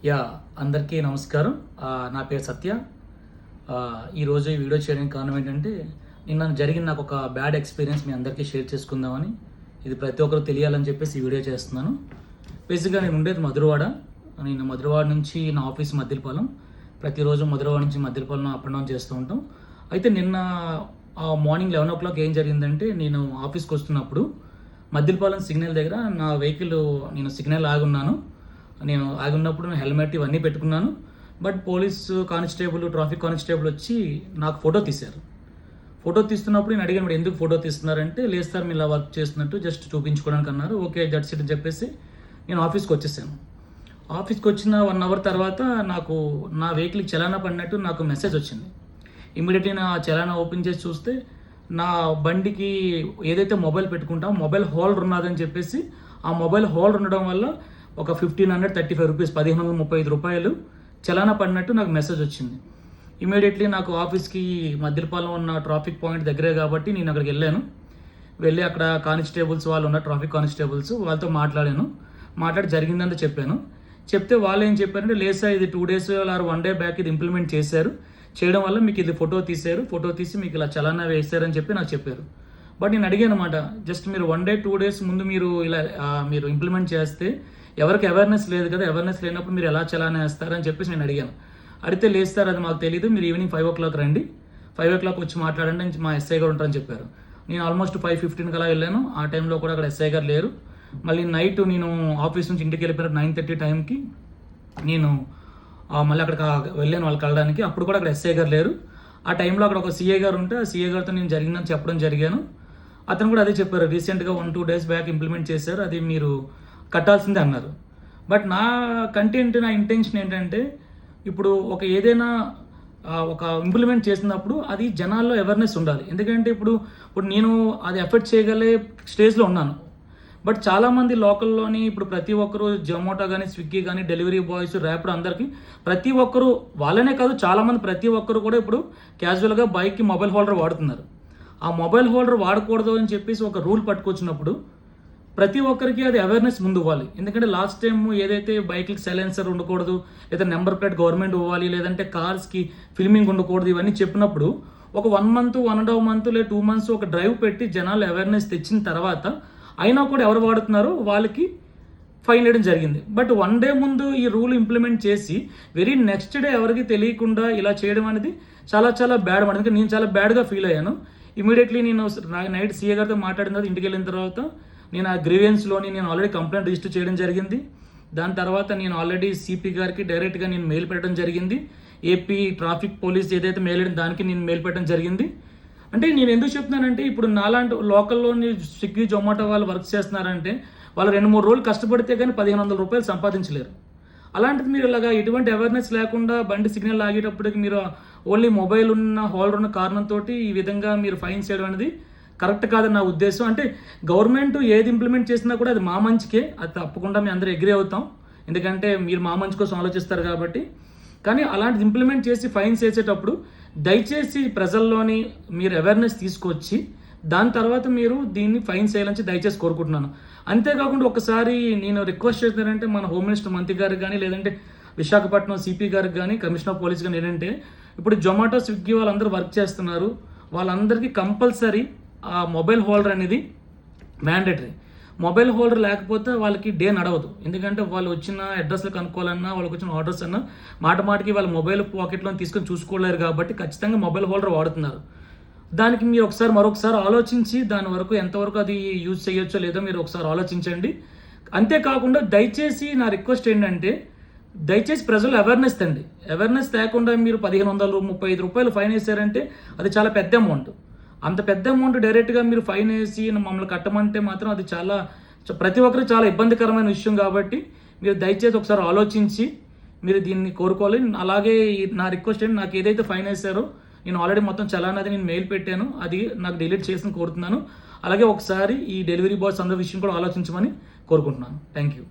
Yeah అందరికీ నమస్కారం. నా పేరు సత్య. ఈరోజు ఈ వీడియో చేయడానికి కారణం ఏంటంటే, నిన్న జరిగిన నాకు ఒక బ్యాడ్ ఎక్స్పీరియన్స్ మీ అందరికీ షేర్ చేసుకుందామని, ఇది ప్రతి ఒక్కరు తెలియాలని చెప్పేసి ఈ వీడియో చేస్తున్నాను. బేసిక్గా నేను ఉండేది మధురవాడ. నేను మధురవాడ నుంచి నా ఆఫీస్ మద్దిలపాలెం. ప్రతిరోజు మధురవాడ నుంచి మద్దిలపాలెం అప్ అండ్ డౌన్ చేస్తూ ఉంటాం. అయితే నిన్న మార్నింగ్ 11 o'clock ఏం జరిగిందంటే, నేను ఆఫీస్కి వస్తున్నప్పుడు మద్దిలపాలెం సిగ్నల్ దగ్గర నా వెహికల్, నేను సిగ్నల్ ఆగున్నాను. నేను ఆగున్నప్పుడు హెల్మెట్ ఇవన్నీ పెట్టుకున్నాను. But police constable, traffic constable వచ్చి నాకు ఫోటో తీశారు. ఫోటో తీస్తున్నప్పుడు నేను అడిగాను, ఎందుకు ఫోటో తీస్తున్నారంటే, లేదు సార్ మీరు ఇలా వర్క్ చేస్తున్నట్టు జస్ట్ చూపించుకోవడానికి అన్నారు. ఓకే దట్స్ ఇట్ అని చెప్పేసి నేను ఆఫీస్కి వచ్చేసాను. ఆఫీస్కి వచ్చిన 1 hour తర్వాత నాకు నా వెహికల్కి చలానా పడినట్టు నాకు మెసేజ్ వచ్చింది. ఇమీడియట్లీ నా చలానా ఓపెన్ చేసి చూస్తే, నా బండికి ఏదైతే మొబైల్ పెట్టుకుంటామో మొబైల్ హోల్డర్ ఉన్నదని చెప్పేసి, ఆ మొబైల్ హోల్డర్ ఉండడం వల్ల ఒక 1535 రూపీస్, 1535 రూపాయలు చలానా పడినట్టు నాకు మెసేజ్ వచ్చింది. ఇమీడియట్లీ నాకు ఆఫీస్కి మద్దిలపాలెం ఉన్న ట్రాఫిక్ పాయింట్ దగ్గరే కాబట్టి నేను అక్కడికి వెళ్ళి అక్కడ కానిస్టేబుల్స్ వాళ్ళు ఉన్న ట్రాఫిక్ కానిస్టేబుల్స్ వాళ్ళతో మాట్లాడి జరిగిందంతా చెప్పాను. చెప్తే వాళ్ళు ఏం చెప్పారంటే, లేదు సార్ ఇది 2 days ఆర్ 1 day బ్యాక్ ఇది ఇంప్లిమెంట్ చేయడం వల్ల మీకు ఇది ఫోటో తీసి మీకు ఇలా చలానా వేశారని చెప్పి నాకు చెప్పారు. బట్ నేను అడిగాను అనమాట, జస్ట్ మీరు 1 day 2 days ముందు మీరు ఇలా మీరు ఇంప్లిమెంట్ చేస్తే ఎవరికి అవేర్నెస్ లేదు కదా, అవేర్నెస్ లేనప్పుడు మీరు ఎలా చలానా వేస్తారని చెప్పేసి నేను అడిగాను. అడిగితే లేదు సార్ అది మాకు తెలియదు, మీరు ఈవినింగ్ 5 o'clock రండి, 5 o'clock వచ్చి మాట్లాడండి మా ఎస్ఐ గారు ఉంటారని చెప్పారు. నేను ఆల్మోస్ట్ 5:15 అలా వెళ్ళాను. ఆ టైంలో కూడా అక్కడ ఎస్ఐ గారు లేరు. మళ్ళీ నైట్ నేను ఆఫీస్ నుంచి ఇంటికి వెళ్ళిపోయిన 9:30 టైంకి నేను మళ్ళీ అక్కడికి వెళ్ళాను వాళ్ళు కలవడానికి. అప్పుడు కూడా అక్కడ ఎస్ఐ గారు లేరు. ఆ టైంలో అక్కడ ఒక సీఏ గారు ఉంటే ఆ సీఏ గారితో నేను జరిగిందని చెప్పడం జరిగాను. అతను కూడా అదే చెప్పారు, రీసెంట్గా 1-2 days బ్యాక్ ఇంప్లిమెంట్ చేశారు, అది మీరు కట్టాల్సిందే అన్నారు. బట్ నా కంటెంట్, నా ఇంటెన్షన్ ఏంటంటే, ఇప్పుడు ఏదైనా ఒక ఇంప్లిమెంట్ చేసినప్పుడు అది జనాల్లో అవేర్నెస్ ఉండాలి. ఎందుకంటే ఇప్పుడు నేను అది ఎఫెక్ట్ చేయగలే స్టేజ్లో ఉన్నాను. బట్ చాలామంది లోకల్లోని ఇప్పుడు ప్రతి ఒక్కరు జొమాటో కానీ, స్విగ్గీ కానీ, డెలివరీ బాయ్స్, ర్యాపిడో అందరికీ ప్రతి ఒక్కరు, వాళ్ళనే కాదు చాలామంది ప్రతి ఒక్కరు కూడా ఇప్పుడు క్యాజువల్గా బైక్కి మొబైల్ హోల్డర్ వాడుతున్నారు. ఆ మొబైల్ హోల్డర్ వాడకూడదు అని చెప్పేసి ఒక రూల్ పట్టుకొచ్చినప్పుడు ప్రతి ఒక్కరికి అది అవేర్నెస్ ముందు ఇవ్వాలి. ఎందుకంటే లాస్ట్ టైం ఏదైతే బైక్కి సైలెన్సర్ ఉండకూడదు, లేదా నెంబర్ ప్లేట్ గవర్నమెంట్ ఇవ్వాలి, లేదంటే కార్స్కి ఫిల్మింగ్ ఉండకూడదు, ఇవన్నీ చెప్పినప్పుడు ఒక 1 month, 1.5 months లేదా 2 months ఒక డ్రైవ్ పెట్టి జనాలు అవేర్నెస్ తెచ్చిన తర్వాత అయినా కూడా ఎవరు వాడుతున్నారో వాళ్ళకి ఫైన్ వేయడం జరిగింది. బట్ 1 day ముందు ఈ రూల్ ఇంప్లిమెంట్ చేసి వెరీ నెక్స్ట్ డే ఎవరికి తెలియకుండా ఇలా చేయడం అనేది చాలా చాలా బ్యాడ్ మాట. నేను చాలా బ్యాడ్గా ఫీల్ అయ్యాను. ఇమీడియట్లీ నేను నైట్ సీఏ గారితో మాట్లాడిన తర్వాత ఇంటికి వెళ్ళిన తర్వాత నేను ఆ గ్రీవెన్స్లోని నేను ఆల్రెడీ కంప్లైంట్ రిజిస్టర్ చేయడం జరిగింది. దాని తర్వాత నేను ఆల్రెడీ సిపి గారికి డైరెక్ట్గా నేను మెయిల్ పెట్టడం జరిగింది. ఏపీ ట్రాఫిక్ పోలీస్ ఏదైతే మెయిల్ అయ్యిందో దానికి నేను మెయిల్ పెట్టడం జరిగింది. అంటే నేను ఎందుకు చెప్తున్నానంటే, ఇప్పుడు నాలాంటి లోకల్లోని స్విగ్గీ, జొమాటో వాళ్ళు వర్క్ చేస్తున్నారంటే వాళ్ళు 2-3 రోజులు కష్టపడితే కానీ 1500 రూపాయలు సంపాదించలేరు. అలాంటిది మీరు ఇలాగా ఎటువంటి అవేర్నెస్ లేకుండా బండి సిగ్నల్ ఆగేటప్పటికి మీరు ఓన్లీ మొబైల్ ఉన్న హోల్డర్ ఉన్న కారణంతో ఈ విధంగా మీరు ఫైన్ చేయడం అనేది కరెక్ట్ కాదని నా ఉద్దేశం. అంటే గవర్నమెంట్ ఏది ఇంప్లిమెంట్ చేసినా కూడా అది మా మంచికే, అది తప్పకుండా మేము అందరూ అగ్రీ అవుతాం. ఎందుకంటే మీరు మా మంచి కోసం ఆలోచిస్తారు కాబట్టి. కానీ అలాంటిది ఇంప్లిమెంట్ చేసి ఫైన్స్ వేసేటప్పుడు దయచేసి ప్రజల్లోని మీరు అవేర్నెస్ తీసుకొచ్చి దాని తర్వాత మీరు దీన్ని ఫైన్ చేయాలని దయచేసి కోరుకుంటున్నాను. అంతేకాకుండా ఒకసారి నేను రిక్వెస్ట్ చేస్తున్నానంటే, మన హోమ్ మినిస్టర్ మంత్రి గారికి కానీ, లేదంటే విశాఖపట్నం సిపి గారికి కానీ, కమిషనర్ ఆఫ్ పోలీస్ కానీ, ఏంటంటే ఇప్పుడు జొమాటో, స్విగ్గీ వాళ్ళందరూ వర్క్ చేస్తున్నారు, వాళ్ళందరికీ కంపల్సరీ ఆ మొబైల్ హోల్డర్ అనేది మ్యాండేటరీ. మొబైల్ హోల్డర్ లేకపోతే వాళ్ళకి డే నడవదు. ఎందుకంటే వాళ్ళు వచ్చిన అడ్రస్లు కనుక్కోవాలన్నా, వాళ్ళకి వచ్చిన ఆర్డర్స్ అన్నా మాటికి వాళ్ళ మొబైల్ పాకెట్లో తీసుకొని చూసుకోలేరు. కాబట్టి ఖచ్చితంగా మొబైల్ హోల్డర్ వాడుతున్నారు. దానికి మీరు మరొకసారి ఆలోచించి దాని వరకు ఎంతవరకు అది యూజ్ చేయొచ్చో లేదో మీరు ఒకసారి ఆలోచించండి. అంతేకాకుండా దయచేసి నా రిక్వెస్ట్ ఏంటంటే, దయచేసి ప్రజలు అవేర్నెస్ తండి. అవేర్నెస్ లేకుండా మీరు 1535 రూపాయలు ఫైన్ వేసారంటే అది చాలా పెద్ద అమౌంట్. అంత పెద్ద అమౌంట్ డైరెక్ట్గా మీరు ఫైన్ వేసి మమ్మల్ని కట్టమంటే మాత్రం అది ప్రతి ఒక్కరికి చాలా ఇబ్బందికరమైన విషయం. కాబట్టి మీరు దయచేసి ఒకసారి ఆలోచించి మీరు దీన్ని కోరుకోవాలి. అలాగే నా రిక్వెస్ట్ ఏంటి, నాకు ఏదైతే ఫైన్ వేసారో నేను ఆల్రెడీ మొత్తం చలానా నేను మెయిల్ పెట్టాను, అది నాకు డిలీట్ చేసి కోరుతున్నాను. అలాగే ఒకసారి ఈ డెలివరీ బాయ్స్ అందరి విషయం కూడా ఆలోచించమని కోరుకుంటున్నాను. Thank you.